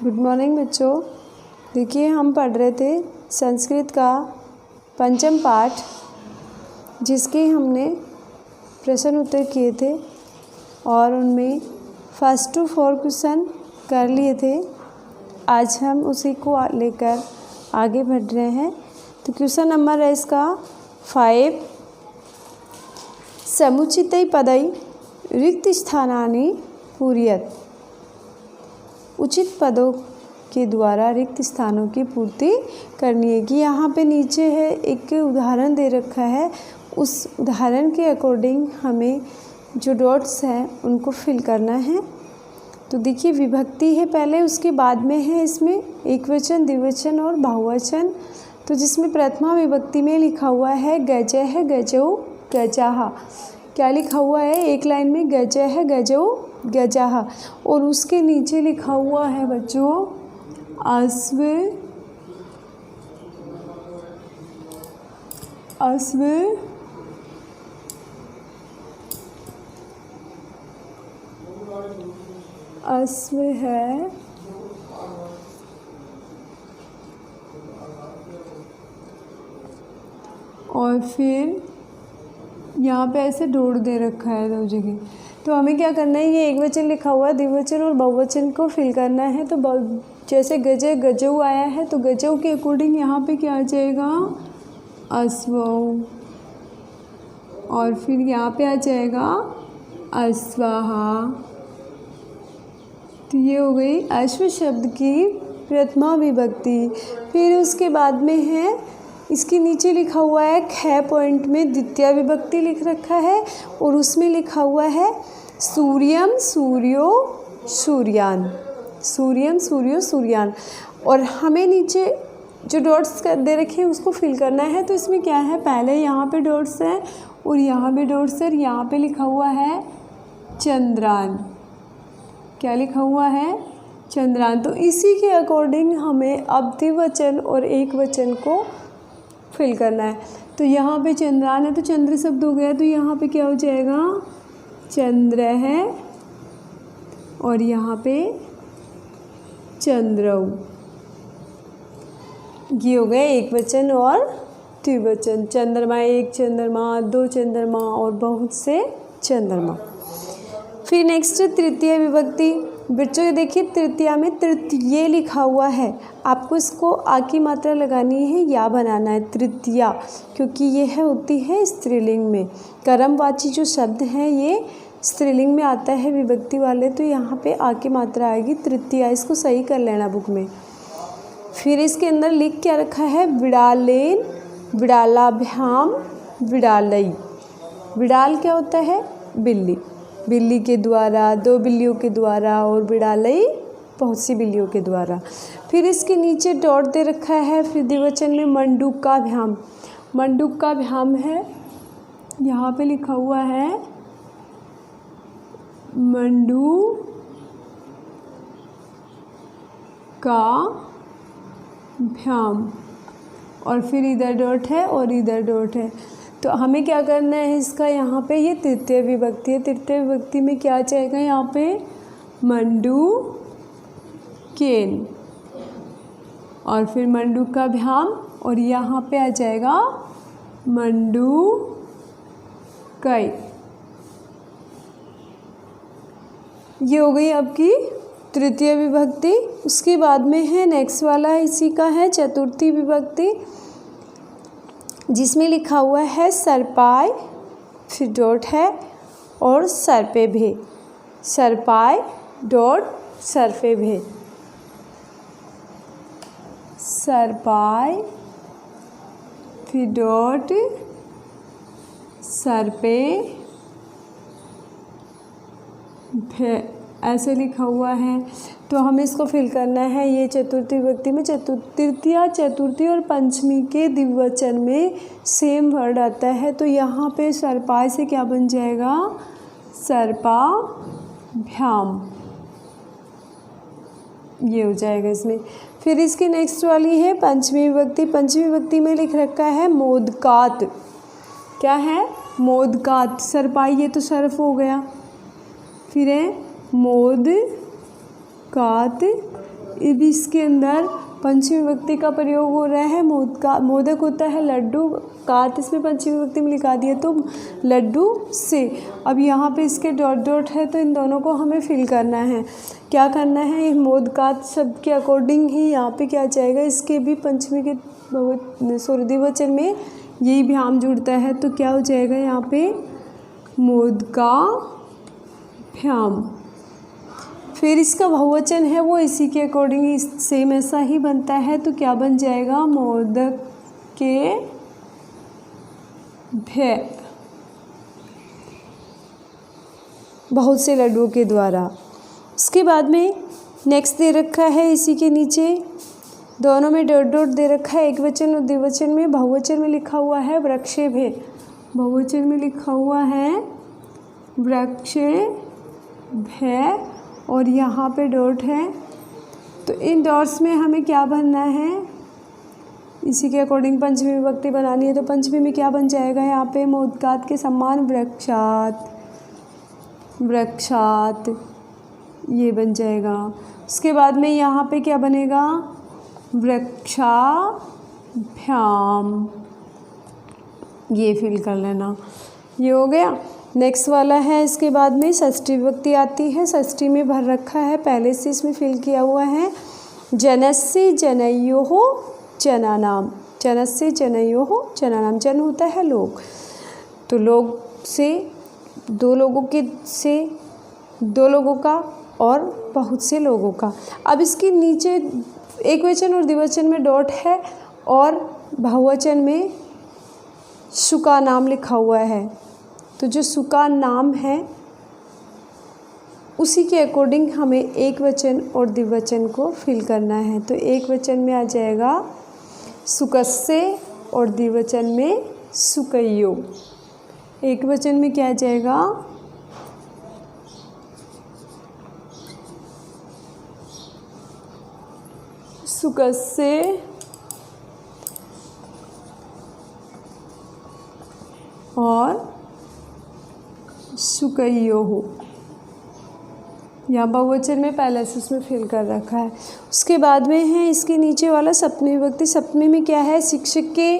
Good morning बच्चों। देखिए हम पढ़ रहे थे संस्कृत का पंचम पाठ, जिसके हमने प्रश्न उत्तर किए थे और उनमें फर्स्ट टू 4 क्वेश्चन कर लिए थे। आज हम उसी को लेकर आगे बढ़ रहे हैं। तो क्वेश्चन नंबर है इसका 5। समुचितै पदै रिक्त स्थानानि पूरयेत्। उचित पदों के द्वारा रिक्त स्थानों की पूर्ति करनी है। कि यहाँ पे नीचे है एक उदाहरण दे रखा है, उस उदाहरण के अकॉर्डिंग हमें जो डॉट्स हैं उनको फिल करना है। तो देखिए विभक्ति है पहले, उसके बाद में है इसमें एकवचन, द्विवचन और बहुवचन। तो जिसमें प्रथमा विभक्ति में लिखा हुआ है गज है, गजौ, गजाहा। क्या लिखा हुआ है एक लाइन में? गज है, गजौ, गजाहा। और उसके नीचे लिखा हुआ है बच्चों अश्व, अश्व, अश्व है, और फिर यहाँ पे ऐसे डोर दे रखा है 2 जगह। तो हमें क्या करना है, ये एक वचन लिखा हुआ है, द्विवचन और बहुवचन को फिल करना है। तो जैसे गजे गजऊ आया है तो गजऊ के अकॉर्डिंग यहाँ पे क्या आ जाएगा? अश्वऊ। और फिर यहाँ पे आ जाएगा अश्वाहा। तो ये हो गई अश्व शब्द की प्रथमा विभक्ति। फिर उसके बाद में है इसके नीचे लिखा हुआ है ख पॉइंट में द्वितीय विभक्ति लिख रखा है, और उसमें लिखा हुआ है सूर्यम, सूर्यो, सूर्यान। सूर्यम, सूर्यो, सूर्यान। और हमें नीचे जो डॉट्स दे रखे हैं उसको फिल करना है। तो इसमें क्या है, पहले यहाँ पे डॉट्स है और यहाँ पे डॉट्स है, और यहाँ पे लिखा हुआ है चंद्रान। क्या लिखा हुआ है? चंद्रान। तो इसी के अकॉर्डिंग हमें अब द्विवचन और एक वचन को फिल करना है। तो यहाँ पे चंद्रान है तो चंद्र शब्द हो गया, तो यहाँ पे क्या हो जाएगा? चंद्र है, और यहाँ पे चंद्रऊ। ये हो गए एक वचन और द्विवचन। चंद्रमा, एक चंद्रमा, 2 चंद्रमा और बहुत से चंद्रमा। फिर नेक्स्ट तृतीय विभक्ति। बच्चों ये देखिए तृतीया में तृतीय लिखा हुआ है, आपको इसको आ की मात्रा लगानी है, या बनाना है तृतीया, क्योंकि ये है होती है स्त्रीलिंग में। कर्मवाची जो शब्द हैं ये स्त्रीलिंग में आता है विभक्ति वाले, तो यहाँ पे आ की मात्रा आएगी तृतीया। इसको सही कर लेना बुक में। फिर इसके अंदर लिख क्या रखा है? विड़ालेन, विड़ालाभ्याम, विड़ालई। विड़ाल क्या होता है? बिल्ली। बिल्ली के द्वारा, 2 बिल्लियों के द्वारा, और विड़ालई बहुत सी बिल्लियों के द्वारा। फिर इसके नीचे डॉट दे रखा है। फिर द्विवचन में मंडूकाभ्याम। मंडूकाभ्याम है, यहाँ पे लिखा हुआ है मंडू का भ्याम, और फिर इधर डॉट है और इधर डॉट है। तो हमें क्या करना है इसका, यहाँ पे ये तृतीय विभक्ति है। तृतीय विभक्ति में क्या आ जाएगा यहाँ पे? मंडू केन, और फिर मंडू का भ्याम, और यहाँ पे आ जाएगा मंडू कई। ये हो गई आपकी तृतीय विभक्ति। उसके बाद में है नेक्स्ट वाला इसी का है चतुर्थी विभक्ति, जिसमें लिखा हुआ है सर्पाय, फिर डॉट है, और सर्पे भे। सर्पाय डॉट सर्पे भे। सर्पाय फिर डॉट सर्पे भे, ऐसे लिखा हुआ है। तो हमें इसको फिल करना है। ये चतुर्थी विभक्ति में तृतीया, चतुर्थी और पंचमी के द्विवचन में सेम वर्ड आता है। तो यहाँ पे सर्पाय से क्या बन जाएगा? सर्पाभ्याम। ये हो जाएगा इसमें। फिर इसकी नेक्स्ट वाली है पंचमी विभक्ति। पंचमी विभक्ति में लिख रखा है मोदकात। क्या है? मोदकात। सर्पाई, ये तो सर्फ हो गया। फिर है मोद कात, भी इसके अंदर पंचमी विभक्ति का प्रयोग हो रहा है। मोदक होता है लड्डू, कात इसमें पंचमी विभक्ति में लिखा दिया तो लड्डू से। अब यहाँ पे इसके डॉट डॉट है तो इन दोनों को हमें फिल करना है। क्या करना है, ये मोदकात शब्द के अकॉर्डिंग ही यहाँ पे क्या जाएगा, इसके भी पंचमी के द्विवचन में यही भ्याम जुड़ता है तो क्या हो जाएगा यहाँ पे मोदका भ्याम। फिर इसका बहुवचन है वो इसी के अकॉर्डिंग ही सेम ऐसा ही बनता है तो क्या बन जाएगा मोदक के भय, बहुत से लड्डुओं के द्वारा। उसके बाद में नेक्स्ट दे रखा है इसी के नीचे दोनों में डॉट डॉट दे रखा है, एक वचन और द्विवचन में। बहुवचन में लिखा हुआ है वृक्षे भे, बहुवचन में लिखा हुआ है वृक्षे भय और यहाँ पे डॉट है तो इन डॉट्स में हमें क्या बनना है, इसी के अकॉर्डिंग पंचमी विभक्ति बनानी है तो पंचमी में क्या बन जाएगा यहाँ पे मोदकात के सम्मान वृक्षात, वृक्षात ये बन जाएगा। उसके बाद में यहाँ पे क्या बनेगा वृक्षाभ्याम, ये फिल कर लेना, ये हो गया। नेक्स्ट वाला है इसके बाद में षष्ठी विभक्ति आती है, षष्ठी में भर रखा है पहले से इसमें फिल किया हुआ है जनस्य जनयोः जनानाम, जनस्य जनयोः जनानाम, जन होता है लोग तो लोग से दो लोगों के से दो लोगों का और बहुत से लोगों का। अब इसके नीचे एक वचन और द्विवचन में डॉट है और बहुवचन में सुका नाम लिखा हुआ है तो जो सुका नाम है उसी के अकॉर्डिंग हमें एक वचन और द्विवचन को फिल करना है तो एक वचन में आ जाएगा सुकस्य और द्विवचन में सुकयो। एक वचन में क्या आ जाएगा सुकस्य और सुकयो, यहाँ बहुवचन में पहले से उसमें फिल कर रखा है। उसके बाद में है इसके नीचे वाला सप्तमी विभक्ति, सप्तमी में क्या है शिक्षक के,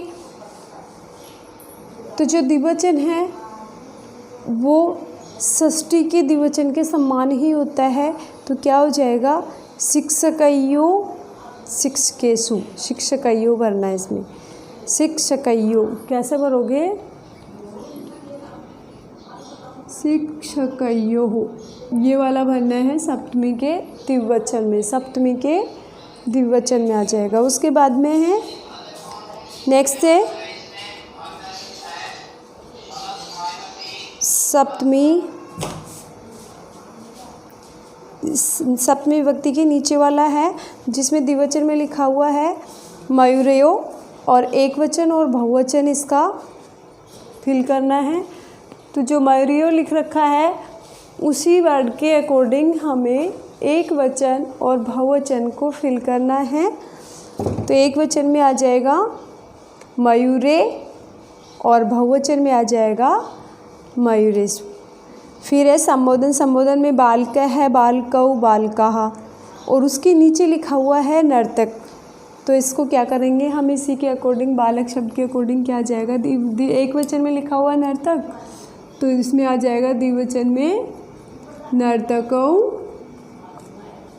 तो जो द्विवचन है वो षष्ठी के द्विवचन के समान ही होता है तो क्या हो जाएगा शिक्षकयो, शिक्षकेषु, शिक्षकयो भरना है इसमें, शिक्षकयो कैसे भरोगे शिक्षकयो, ये वाला भरना है सप्तमी के द्विवचन में, सप्तमी के द्विवचन में आ जाएगा। उसके बाद में है नेक्स्ट है सप्तमी, सप्तमी विभक्ति के नीचे वाला है जिसमें द्विवचन में लिखा हुआ है मयूरयो और एक वचन और बहुवचन इसका फिल करना है तो जो मयूरयो लिख रखा है उसी वर्ड के अकॉर्डिंग हमें एक वचन और बहुवचन को फिल करना है तो एक वचन में आ जाएगा मयूरे और बहुवचन में आ जाएगा मयूरेश। फिर है संबोधन, संबोधन में बालक है बालकौ बालकाः और उसके नीचे लिखा हुआ है नर्तक तो इसको क्या करेंगे हम इसी के अकॉर्डिंग बालक शब्द के अकॉर्डिंग क्या आ जाएगा एक वचन में लिखा हुआ नर्तक तो इसमें आ जाएगा द्विवचन में नर्तकौ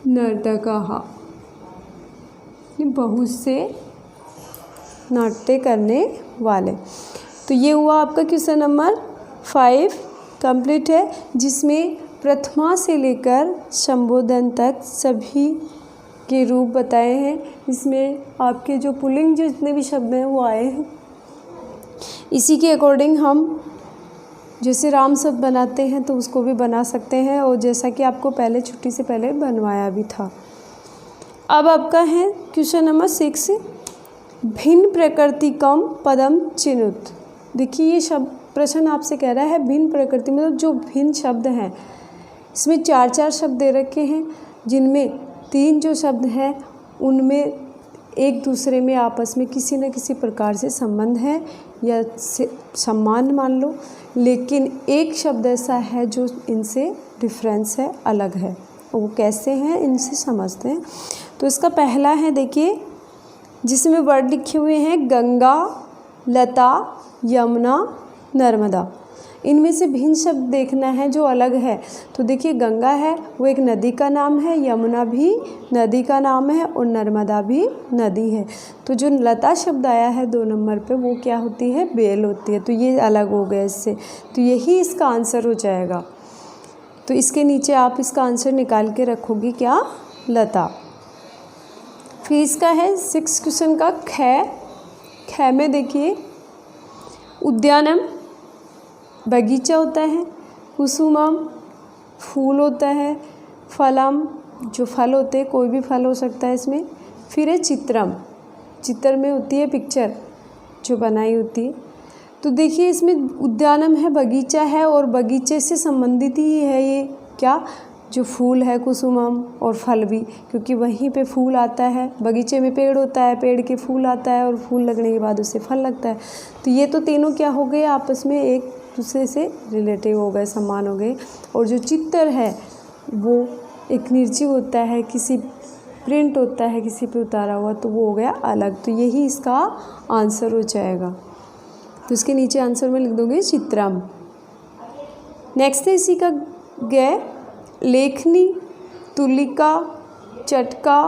नर्तकाः, बहुत से नाट्य करने वाले। तो ये हुआ आपका क्वेश्चन नंबर 5 कंप्लीट है जिसमें प्रथमा से लेकर संबोधन तक सभी के रूप बताए हैं। इसमें आपके जो पुल्लिंग जितने भी शब्द हैं वो आए हैं, इसी के अकॉर्डिंग हम जैसे राम शब्द बनाते हैं तो उसको भी बना सकते हैं और जैसा कि आपको पहले छुट्टी से पहले बनवाया भी था। अब आपका है क्वेश्चन नंबर 6 भिन्न प्रकृतिकम पदम चिनुत। देखिए ये शब्द प्रश्न आपसे कह रहा है भिन्न प्रकृति मतलब जो भिन्न शब्द हैं, इसमें 4 शब्द दे रखे हैं जिनमें 3 जो शब्द हैं उनमें एक दूसरे में आपस में किसी न किसी प्रकार से संबंध है या सम्मान मान लो, लेकिन एक शब्द ऐसा है जो इनसे डिफरेंस है, अलग है। वो कैसे हैं इनसे समझते हैं। तो इसका पहला है देखिए, जिसमें वर्ड लिखे हुए हैं गंगा, लता, यमुना, नर्मदा। इनमें से भिन्न शब्द देखना है जो अलग है। तो देखिए गंगा है वो एक नदी का नाम है, यमुना भी नदी का नाम है और नर्मदा भी नदी है। तो जो लता शब्द आया है 2 नंबर पे वो क्या होती है, बेल होती है। तो ये अलग हो गया इससे, तो यही इसका आंसर हो जाएगा। तो इसके नीचे आप इसका आंसर निकाल के रखोगी क्या, लता। फिर इसका है 6 क्वेश्चन का ख में देखिए, उद्यानम बगीचा होता है, कुसुमम फूल होता है, फलम जो फल होते हैं, कोई भी फल हो सकता है इसमें। फिर है चित्रम, चित्र में होती है पिक्चर जो बनाई होती है। तो देखिए इसमें उद्यानम है, बगीचा है और बगीचे से संबंधित ही है ये क्या, जो फूल है कुसुमम, और फल भी, क्योंकि वहीं पे फूल आता है। बगीचे में पेड़ होता है, पेड़ के फूल आता है और फूल लगने के बाद उससे फल लगता है। तो ये तो तीनों क्या हो गए, आपस में एक दूसरे से रिलेटिव हो गए, समान हो गए। और जो चित्र है वो एक निर्जीव होता है, किसी प्रिंट होता है किसी पे उतारा हुआ, तो वो हो गया अलग। तो यही इसका आंसर हो जाएगा। तो इसके नीचे आंसर में लिख दोगे चित्रम। नेक्स्ट है इसी का गए, लेखनी, तुलिका, चटका,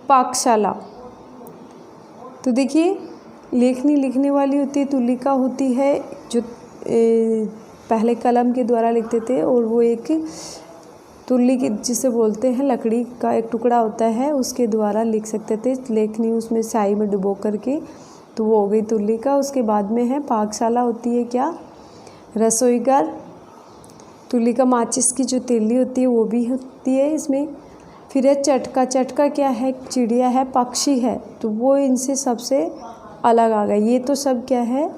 पाकशाला। तो देखिए लेखनी लिखने वाली होती है, तुलिका होती है जो पहले कलम के द्वारा लिखते थे, और वो एक तुल्ली की जिसे बोलते हैं, लकड़ी का एक टुकड़ा होता है उसके द्वारा लिख सकते थे लेखनी, उसमें स्याही में डुबो करके। तो वो हो गई तुल्लिका। उसके बाद में है पाकशाला, होती है क्या, रसोईघर। तुल्लिका माचिस की जो तीली होती है वो भी होती है इसमें। फिर है चटका, चटका क्या है, चिड़िया है, पक्षी है, तो वो इनसे सबसे अलग आ गया। ये तो सब क्या है,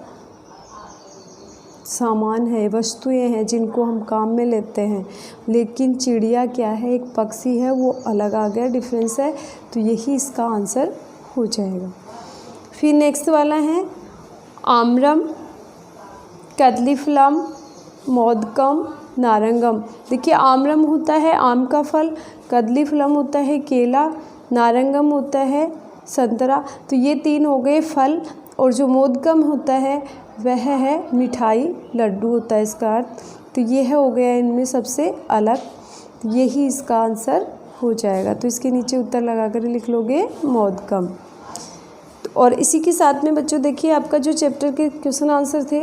सामान है, वस्तुएं हैं जिनको हम काम में लेते हैं, लेकिन चिड़िया क्या है, एक पक्षी है, वो अलग आ गया, डिफरेंस है। तो यही इसका आंसर हो जाएगा। फिर नेक्स्ट वाला है आम्रम, कदलीफलम, मोदकम, नारंगम। देखिए आम्रम होता है आम का फल, कदलीफलम होता है केला, नारंगम होता है संतरा। तो ये 3 हो गए फल, और जो मोदकम होता है वह है मिठाई, लड्डू होता है इसका अर्थ। तो ये है हो गया इनमें सबसे अलग, यही इसका आंसर हो जाएगा। तो इसके नीचे उत्तर लगा कर लिख लोगे मोदकम। और इसी के साथ में बच्चों देखिए आपका जो चैप्टर के क्वेश्चन आंसर थे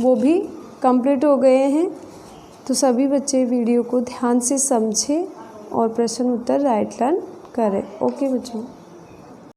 वो भी कंप्लीट हो गए हैं। तो सभी बच्चे वीडियो को ध्यान से समझें और प्रश्न उत्तर राइट लर्न करें। ओके बच्चों।